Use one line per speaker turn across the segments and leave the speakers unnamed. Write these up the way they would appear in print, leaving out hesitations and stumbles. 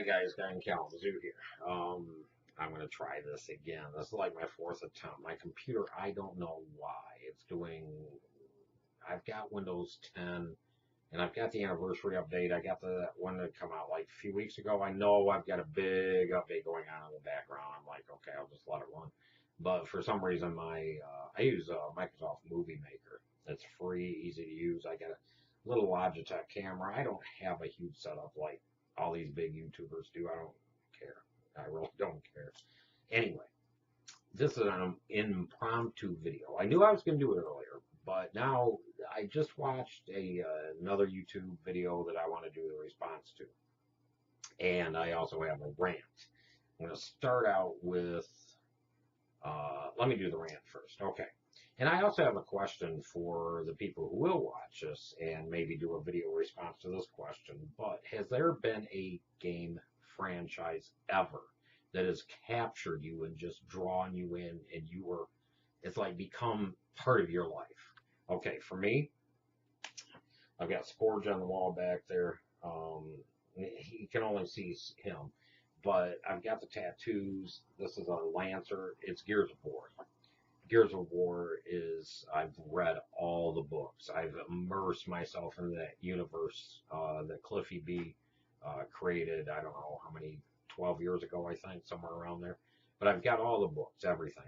Hi guys, Guy in Kalamazoo here. I'm gonna try this again. This is like my fourth attempt. My computer, I don't know why. It's doing. I've got Windows 10, and I've got the anniversary update. I got the one that come out like a few weeks ago. I know I've got a big update going on in the background. I'm like, okay, I'll just let it run. But for some reason, I use Microsoft Movie Maker. It's free, easy to use. I got a little Logitech camera. I don't have a huge setup like all these big YouTubers do. I don't care. I really don't care. Anyway, this is an impromptu video. I knew I was going to do it earlier, but now I just watched another YouTube video that I want to do the response to. And I also have a rant. I'm going to start out with, let me do the rant first. Okay. And I also have a question for the people who will watch this and maybe do a video response to this question. But has there been a game franchise ever that has captured you and just drawn you in and it's like become part of your life? Okay, for me, I've got Scourge on the wall back there. You can only see him, but I've got the tattoos. This is a Lancer. It's Gears of War. Gears of War I've read all the books. I've immersed myself in that universe that Cliffy B created, I don't know how many, 12 years ago, I think, somewhere around there. But I've got all the books, everything.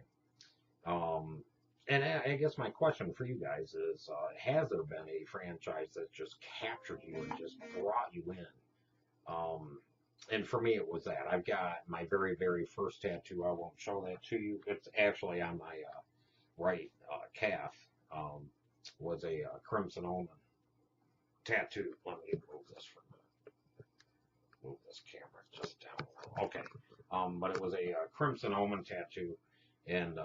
And I guess my question for you guys is, has there been a franchise that just captured you and just brought you in? And for me, it was that. I've got my very, very first tattoo. I won't show that to you. It's actually on my right calf. Was a Crimson Omen tattoo. Let me move this camera just down. Okay. But it was a Crimson Omen tattoo, and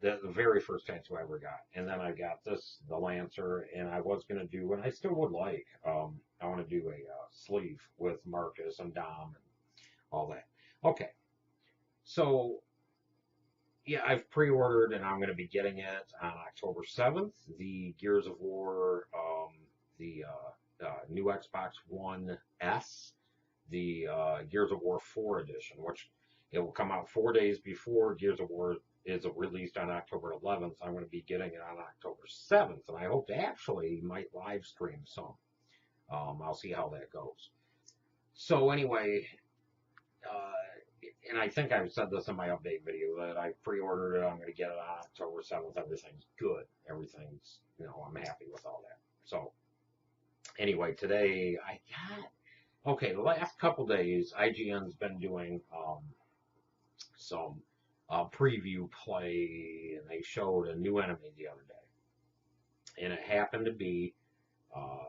the very first tattoo I ever got. And then I got this, the Lancer, and I was going to do, and I still would like, I want to do a sleeve with Marcus and Dom and all that. Okay. So, yeah, I've pre-ordered, and I'm going to be getting it on October 7th. The Gears of War, the new Xbox One S, the Gears of War 4 edition, which it will come out 4 days before Gears of War is released on October 11th. I'm going to be getting it on October 7th, and I hope to actually might live stream some. I'll see how that goes. So anyway, and I think I've said this in my update video that I pre-ordered it. I'm going to get it on October 7th. Everything's good. Everything's, I'm happy with all that. So anyway, today I got, okay, the last couple days, IGN's been doing some preview play, and they showed a new enemy the other day. And it happened to be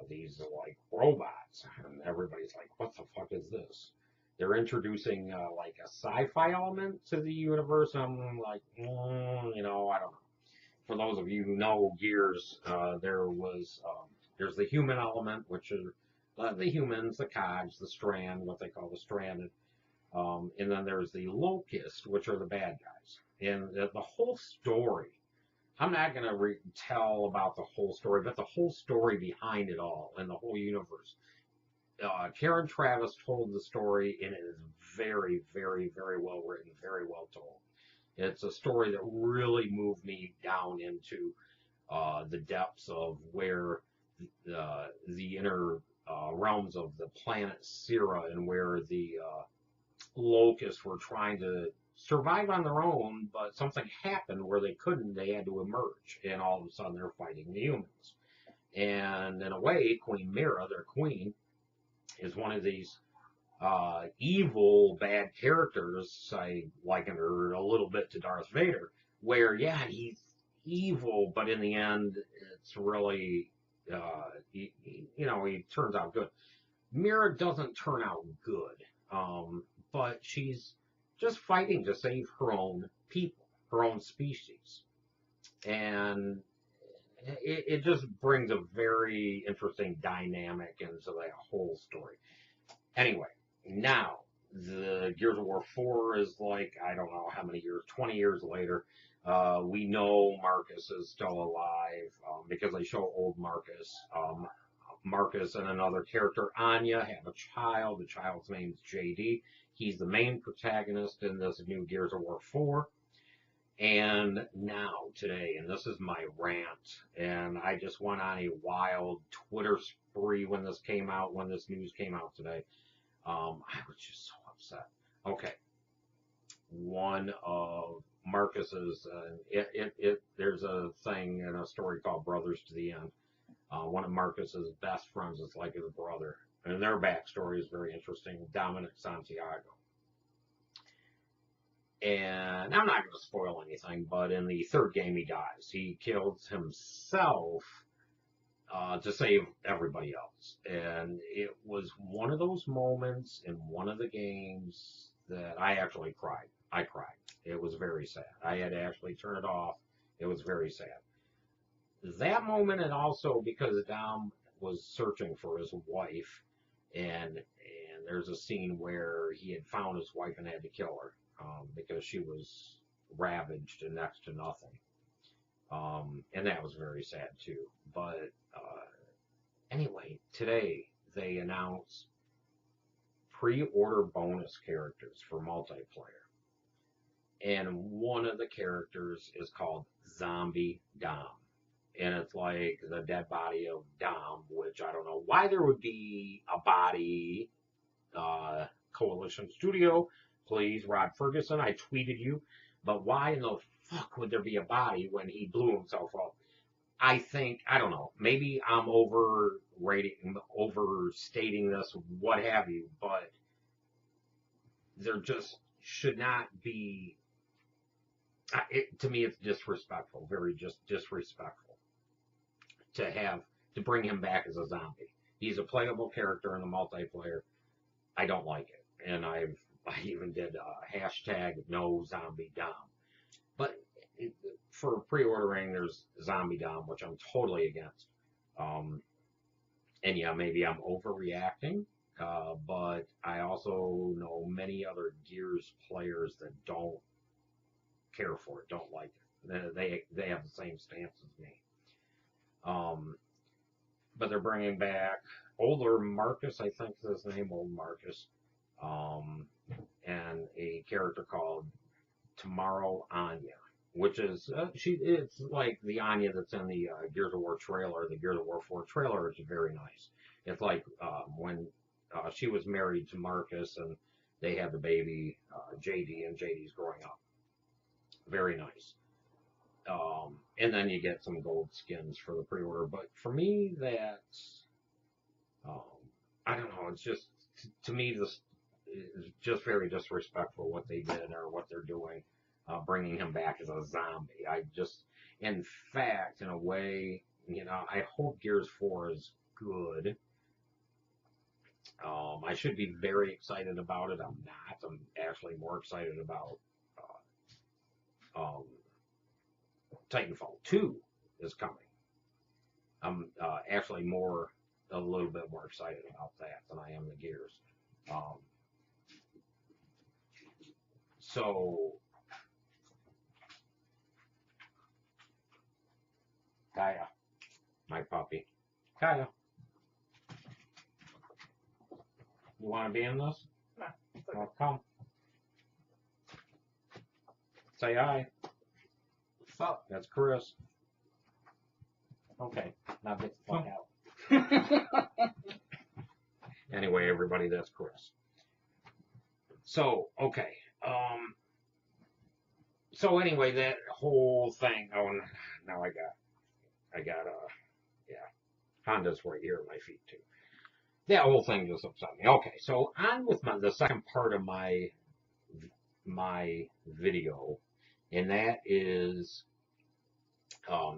these like robots. And everybody's like, what the fuck is this? They're introducing like a sci-fi element to the universe. I'm like, I don't know. For those of you who know Gears, there's the human element, which are the humans, the cogs, the strand, what they call the stranded. And then there's the locust, which are the bad guys. And the whole story, I'm not going to tell about the whole story, but the whole story behind it all and the whole universe. Karen Travis told the story, and it is very, very, very well written, very well told. It's a story that really moved me down into the depths of where the inner realms of the planet Syrah, and where the locusts were trying to survive on their own, but something happened where they couldn't. They had to emerge, and all of a sudden they're fighting the humans. And in a way, Queen Mira, their queen, is one of these evil, bad characters. I liken her a little bit to Darth Vader, where, yeah, he's evil, but in the end, it's really, he turns out good. Mira doesn't turn out good, but she's just fighting to save her own people, her own species. And it just brings a very interesting dynamic into the whole story. Anyway, now, the Gears of War 4 is like, I don't know how many years, 20 years later. We know Marcus is still alive because they show old Marcus. Marcus and another character, Anya, have a child. The child's name's JD. He's the main protagonist in this new Gears of War 4. And now, today, and this is my rant, and I just went on a wild Twitter spree when this came out, when this news came out today. I was just so upset. Okay. One of Marcus's, there's a thing in a story called Brothers to the End. One of Marcus's best friends is like his brother, and their backstory is very interesting. Dominic Santiago. And I'm not going to spoil anything, but in the third game he dies. He kills himself to save everybody else. And it was one of those moments in one of the games that I actually cried. I cried. It was very sad. I had to actually turn it off. It was very sad. That moment, and also because Dom was searching for his wife, and there's a scene where he had found his wife and had to kill her. Because she was ravaged and next to nothing. And that was very sad too. But anyway, today they announced pre-order bonus characters for multiplayer. And one of the characters is called Zombie Dom. And it's like the dead body of Dom, which I don't know why there would be a body, Coalition Studio. Please, Rod Ferguson, I tweeted you, but why in the fuck would there be a body when he blew himself up? I think, I don't know, maybe I'm overstating this, what have you, but there just should not be, to me it's disrespectful, very just disrespectful to bring him back as a zombie. He's a playable character in the multiplayer. I don't like it, and I even did hashtag no zombie Dom. But for pre-ordering, there's zombie Dom, which I'm totally against. And yeah, maybe I'm overreacting, but I also know many other Gears players that don't care for it, don't like it. They have the same stance as me. But they're bringing back older Marcus, I think is his name, old Marcus. And a character called Tomorrow Anya, which is it's like the Anya that's in the Gears of War trailer. The Gears of War 4 trailer is very nice. It's like when she was married to Marcus and they had the baby JD, and JD's growing up. Very nice. And then you get some gold skins for the pre-order. But for me, that's I don't know. It's just to me this. Is just very disrespectful what they did or what they're doing, bringing him back as a zombie. In fact, in a way, I hope Gears 4 is good. I should be very excited about it. I'm not. I'm actually more excited about Titanfall 2 is coming. I'm actually a little bit more excited about that than I am the Gears. So, Kaya, my puppy. Kaya, you want to be in this?
No.
Well, come. Say hi.
What's up?
That's Chris. Okay, now get the fuck out. Anyway, everybody, that's Chris. So, okay. So anyway, that whole thing. Oh, now I got Honda's right here at my feet too. That whole thing just upset me. Okay, so on with the second part of my video, and that is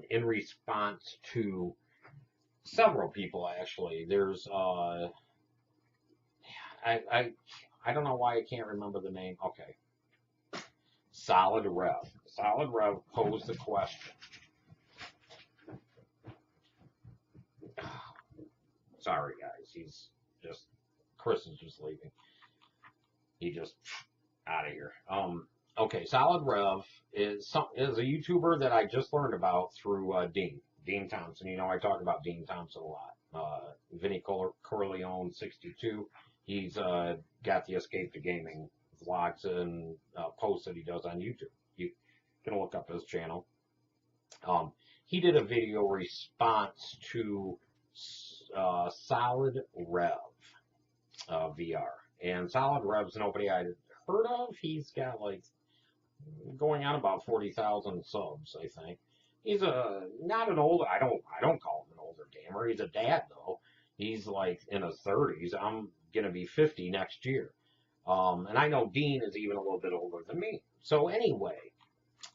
in response to several people actually. There's I don't know why I can't remember the name. Okay. Solid Rev. Solid Rev posed the question. Sorry, guys. Chris is just leaving. He just out of here. Okay, Solid Rev is a YouTuber that I just learned about through Dean. Dean Thompson. You know, I talk about Dean Thompson a lot. Vinny Corleone, 62. He's got the Escape to Gaming vlogs and posts that he does on YouTube. You can look up his channel. He did a video response to Solid Rev VR. And Solid Rev's nobody I'd heard of. He's got like going on about 40,000 subs, I think. He's not an old. I don't call him an older gamer. He's a dad though. He's like in his 30s. I'm gonna be 50 next year. And I know Dean is even a little bit older than me. So anyway,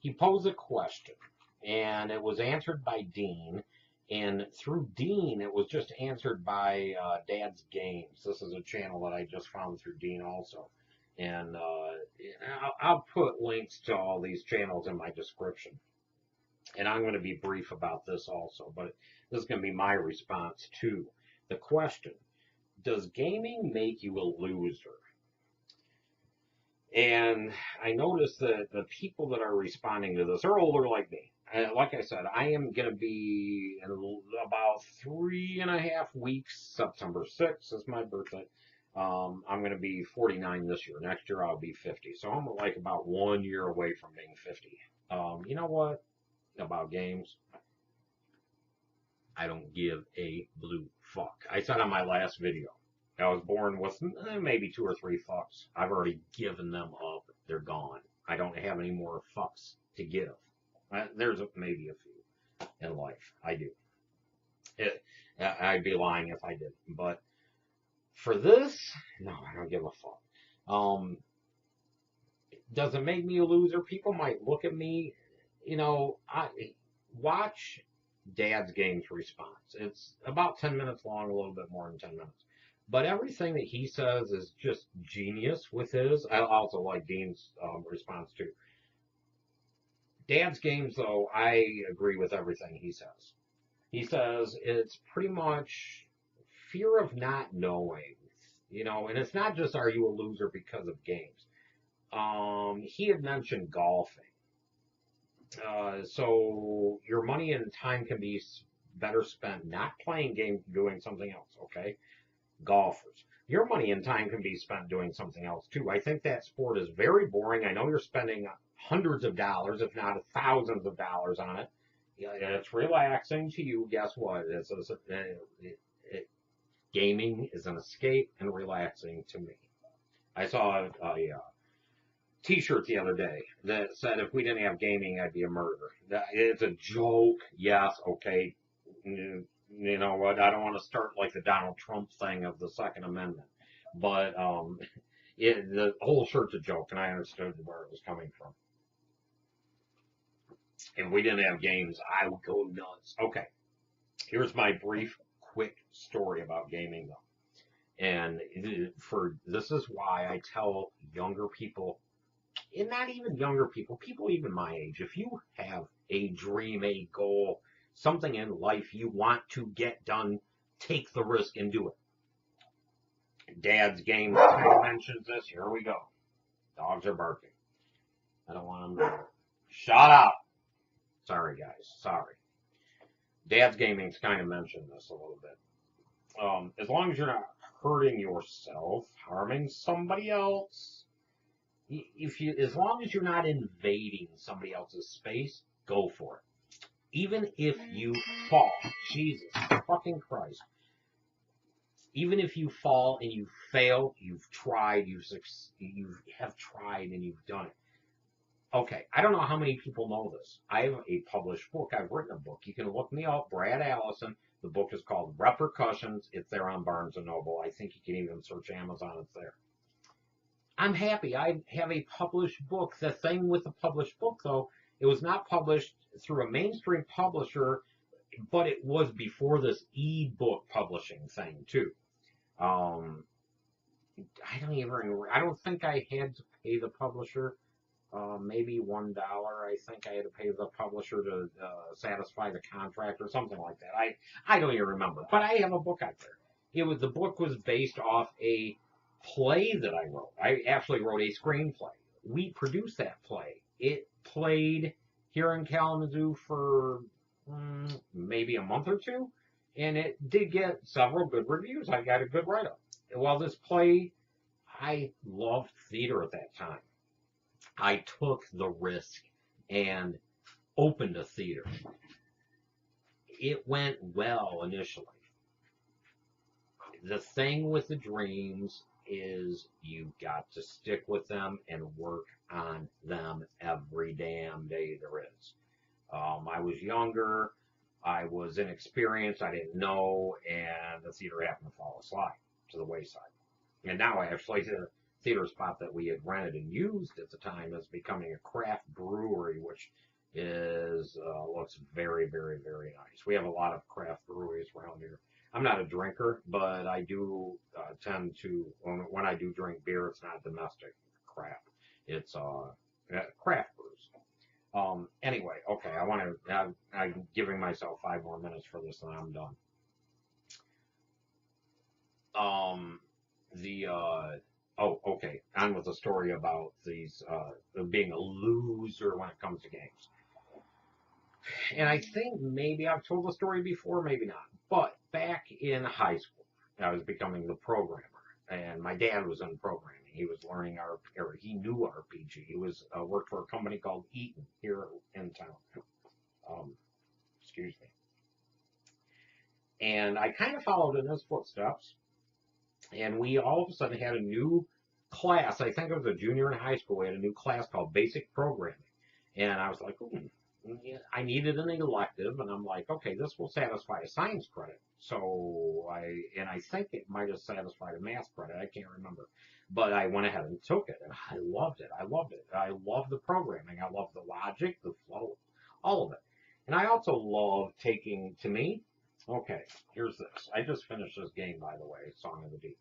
he posed a question, and it was answered by Dean. And through Dean, it was just answered by Dad's Games. This is a channel that I just found through Dean also. And I'll put links to all these channels in my description. And I'm going to be brief about this also, but this is going to be my response to the question. Does gaming make you a loser? And I noticed that the people that are responding to this are older like me. Like I said, I am going to be in about 3.5 weeks. September 6th is my birthday. I'm going to be 49 this year. Next year I'll be 50. So I'm like about 1 year away from being 50. You know what? About games, I don't give a blue fuck. I said on my last video, I was born with maybe 2 or 3 fucks. I've already given them up. They're gone. I don't have any more fucks to give. There's maybe a few in life. I do. I'd be lying if I didn't. But for this, no, I don't give a fuck. Does it make me a loser? People might look at me, you know, I watch Dad's Games response. It's about 10 minutes long, a little bit more than 10 minutes. But everything that he says is just genius with his. I also like Dean's response too. Dad's Games, though, I agree with everything he says. He says it's pretty much fear of not knowing, you know, and it's not just are you a loser because of games. He had mentioned golfing. So your money and time can be better spent not playing games, doing something else, okay? Golfers. Your money and time can be spent doing something else too. I think that sport is very boring. I know you're spending hundreds of dollars, if not thousands of dollars on it. Yeah, it's relaxing to you. Guess what? Gaming is an escape and relaxing to me. I saw a T-shirt the other day that said if we didn't have gaming, I'd be a murderer. It's a joke. Yes, okay. You know what? I don't want to start like the Donald Trump thing of the Second Amendment, but the whole shirt's a joke, and I understood where it was coming from. If we didn't have games, I would go nuts. Okay, here's my brief, quick story about gaming, though. And this is why I tell younger people, and not even younger people, people even my age, if you have a dream, a goal, something in life you want to get done, take the risk and do it. Dad's Games kind of mentions this. Here we go. Dogs are barking. I don't want them to. Shut up. Sorry, guys. Sorry. Dad's Gaming's kind of mentioned this a little bit. As long as you're not hurting yourself, harming somebody else, as long as you're not invading somebody else's space, go for it. Even if you fall, Jesus fucking Christ. Even if you fall and you fail, you've tried, you have tried and you've done it. Okay, I don't know how many people know this. I have a published book. I've written a book. You can look me up, Brad Allison. The book is called Repercussions. It's there on Barnes & Noble. I think you can even search Amazon. It's there. I'm happy. I have a published book. The thing with the published book, though, it was not published through a mainstream publisher, but it was before this e-book publishing thing, too. I don't think I had to pay the publisher. Maybe $1. I think I had to pay the publisher to satisfy the contract or something like that. I don't even remember. But I have a book out there. The book was based off a play that I wrote. I actually wrote a screenplay. We produced that play. It played here in Kalamazoo for maybe a month or two, and it did get several good reviews. I got a good write-up. Well, this play, I loved theater at that time. I took the risk and opened a theater. It went well initially. The thing with the dreams is you got to stick with them and work on them every damn day there is. I was younger, I was inexperienced, I didn't know, and the theater happened to fall aside to the wayside. And now actually the theater spot that we had rented and used at the time is becoming a craft brewery, which is looks very, very, very nice. We have a lot of craft breweries around here. I'm not a drinker, but I do tend to when I do drink beer, it's not domestic craft. It's craft brews. Anyway, okay, I want to. I'm giving myself 5 more minutes for this, and I'm done. Um, the oh, okay, on with the story about these being a loser when it comes to games. And I think maybe I've told the story before, maybe not. But back in high school, I was becoming the programmer, and my dad was in programming. He was learning or he knew RPG. He was worked for a company called Eaton here in town. Um, excuse me. And I kind of followed in his footsteps. And we all of a sudden had a new class. I think it was a junior in high school. We had a new class called Basic Programming. And I was like, ooh, yeah, I needed an elective, and I'm like, okay, this will satisfy a science credit. So I think it might have satisfied a math credit. I can't remember, but I went ahead and took it, and I loved it. I loved it. I loved the programming. I loved the logic, the flow, all of it. And I also love taking, to me, okay, here's this. I just finished this game, by the way, Song of the Deep.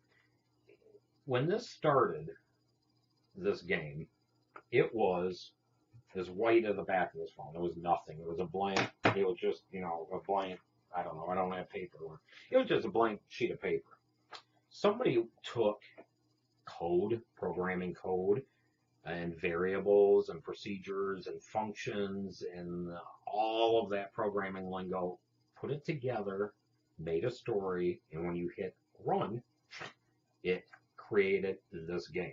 When this started, this game, it was as white at the back of this phone. There was nothing. It was a blank. It was just, a blank. I don't know. I don't have paper. It was just a blank sheet of paper. Somebody took code, programming code, and variables and procedures and functions and all of that programming lingo, put it together, made a story, and when you hit run, it created this game.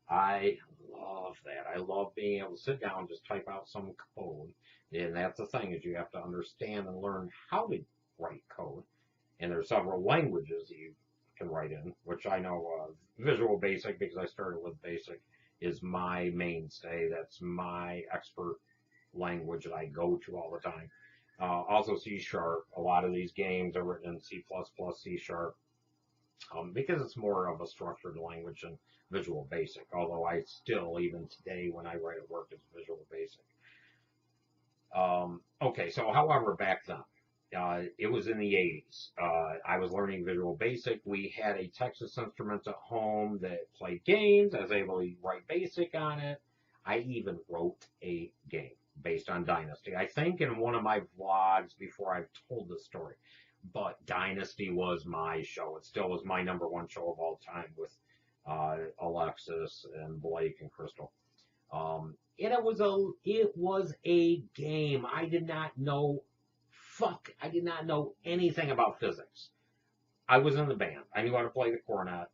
I love that. I love being able to sit down and just type out some code. And that's the thing is you have to understand and learn how to write code. And there's several languages that you can write in, which I know Visual Basic, because I started with Basic, is my mainstay. That's my expert language that I go to all the time. Also C Sharp. A lot of these games are written in C++, C Sharp, because it's more of a structured language than Visual Basic, although I still, even today, when I write at work, it's Visual Basic. Okay, so however, back then, it was in the 80s. I was learning Visual Basic. We had a Texas Instruments at home that played games. I was able to write BASIC on it. I even wrote a game based on Dynasty. I think in one of my vlogs before I've told this story. But Dynasty was my show. It still was my number one show of all time with Alexis and Blake and Crystal. And it was a game. I did not know I did not know anything about physics. I was in the band. I knew how to play the cornet.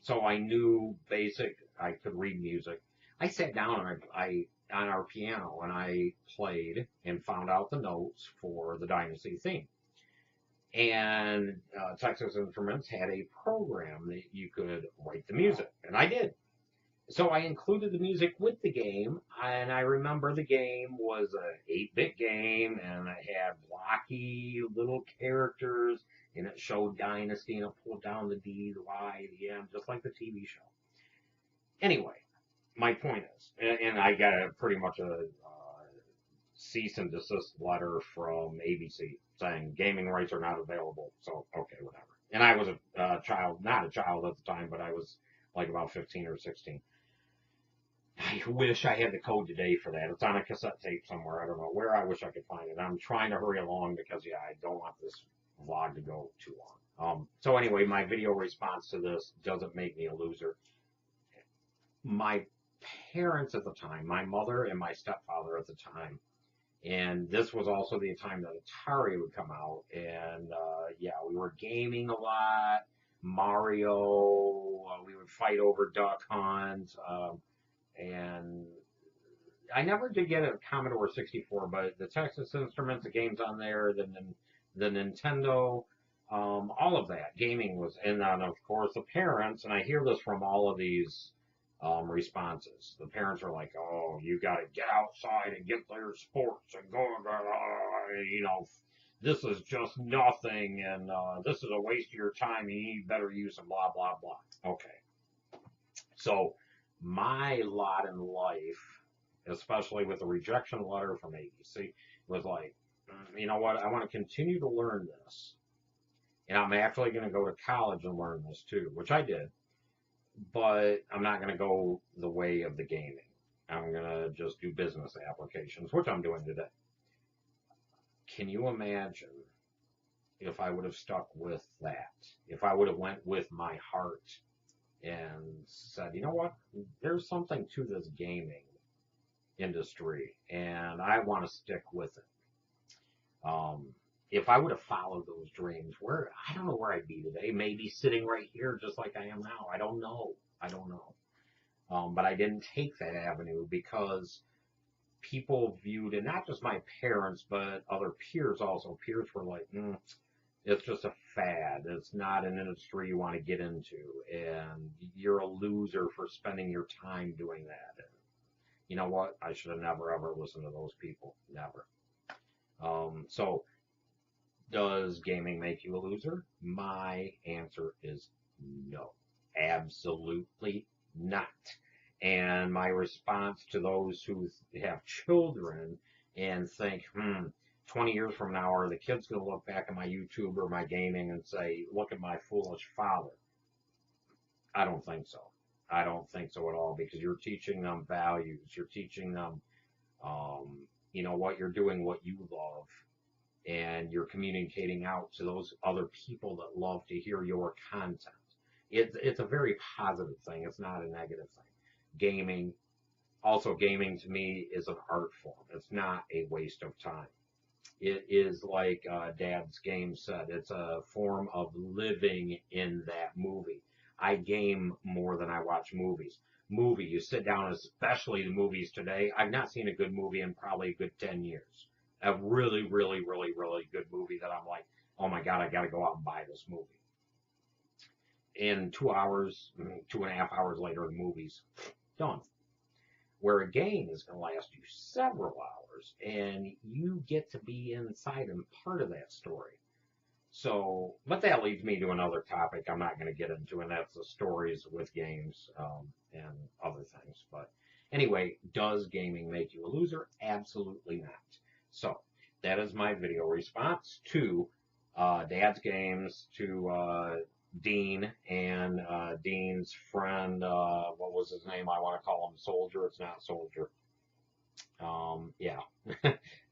So I knew basic. I could read music. I sat down and I on our piano and I played and found out the notes for the Dynasty theme. And Texas Instruments had a program that you could write the music, and I did. So I included the music with the game, and I remember the game was an 8-bit game, and it had blocky little characters, and it showed Dynasty, and it pulled down the D, the Y, the M, just like the TV show. Anyway, my point is, and I got pretty much a cease and desist letter from ABC saying gaming rights are not available. So, okay, whatever. And I was a child, not a child at the time, but I was like about 15 or 16. I wish I had the code today for that. It's on a cassette tape somewhere. I don't know where. I wish I could find it. I'm trying to hurry along because, yeah, I don't want this vlog to go too long. So anyway, my video response to this doesn't make me a loser. My parents at the time, my mother and my stepfather at the time, And this was also the time that Atari would come out, and yeah, we were gaming a lot. Mario, we would fight over Duck Hunt, and I never did get a Commodore 64, but the Texas Instruments, the games on there, the Nintendo, all of that gaming was, and then of course the parents, and I hear this from all of these responses. The parents are like, "Oh, you got to get outside and get their sports and go, you know, this is just nothing, and this is a waste of your time. And you better use some blah blah blah." Okay, so my lot in life, especially with the rejection letter from ABC, was like, you know what? I want to continue to learn this, and I'm actually going to go to college and learn this too, which I did, but I'm not going to go the way of the gaming. I'm going to just do business applications, which I'm doing today. Can you imagine if I would have stuck with that? If I would have went with my heart and said, you know what? There's something to this gaming industry, and I want to stick with it. If I would have followed those dreams, where I don't know where I'd be today. Maybe sitting right here, just like I am now. I don't know. I don't know. But I didn't take that avenue because people viewed, and not just my parents, but other peers also. Peers were like, it's just a fad. It's not an industry you want to get into, and you're a loser for spending your time doing that. And you know what? I should have never ever listened to those people. Never. So, does gaming make you a loser? My answer is no. Absolutely not. And my response to those who have children and think, 20 years from now, are the kids going to look back at my YouTube or my gaming and say, look at my foolish father? I don't think so. I don't think so at all, because you're teaching them values. You're teaching them, you know what, you're doing what you love, and you're communicating out to those other people that love to hear your content. It's a very positive thing. It's not a negative thing. Gaming, also gaming to me is an art form. It's not a waste of time. It is like Dad's game said. It's a form of living in that movie. I game more than I watch movies. Movie, you sit down, especially the movies today. I've not seen a good movie in probably a good 10 years. A really, really, really, really good movie that I'm like, oh my God, I got to go out and buy this movie. In 2 hours, 2.5 hours later, the movie's done. Where a game is going to last you several hours, and you get to be inside and part of that story. So, but that leads me to another topic I'm not going to get into, and that's the stories with games and other things. But anyway, does gaming make you a loser? Absolutely not. So, that is my video response to Dad's Games, to Dean and Dean's friend. What was his name? I want to call him Soldier. It's not Soldier. Yeah.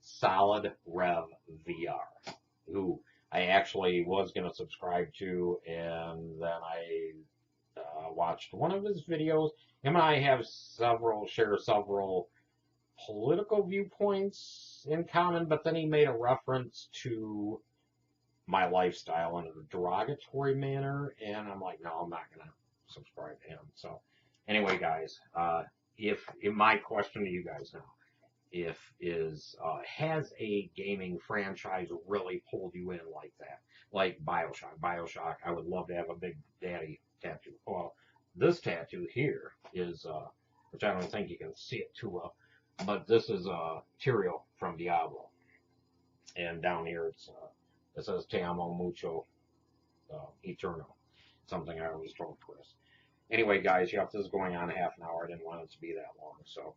Solid Rev VR, who I actually was going to subscribe to, and then I watched one of his videos. Him and I share several political viewpoints in common, but then he made a reference to my lifestyle in a derogatory manner, and I'm like, no, I'm not going to subscribe to him. So, anyway, guys, if my question to you guys now, has a gaming franchise really pulled you in like that? Like Bioshock. Bioshock, I would love to have a Big Daddy tattoo. Well, this tattoo here is, which I don't think you can see it too well, but this is Tyrael from Diablo. And down here it says Te amo mucho, eternal. Something I always told Chris. Anyway, guys, this is going on half an hour. I didn't want it to be that long, so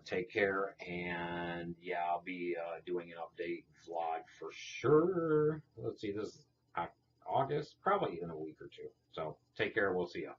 take care, and yeah, I'll be doing an update vlog for sure. Let's see, this is August, probably in a week or two. So take care. We'll see ya.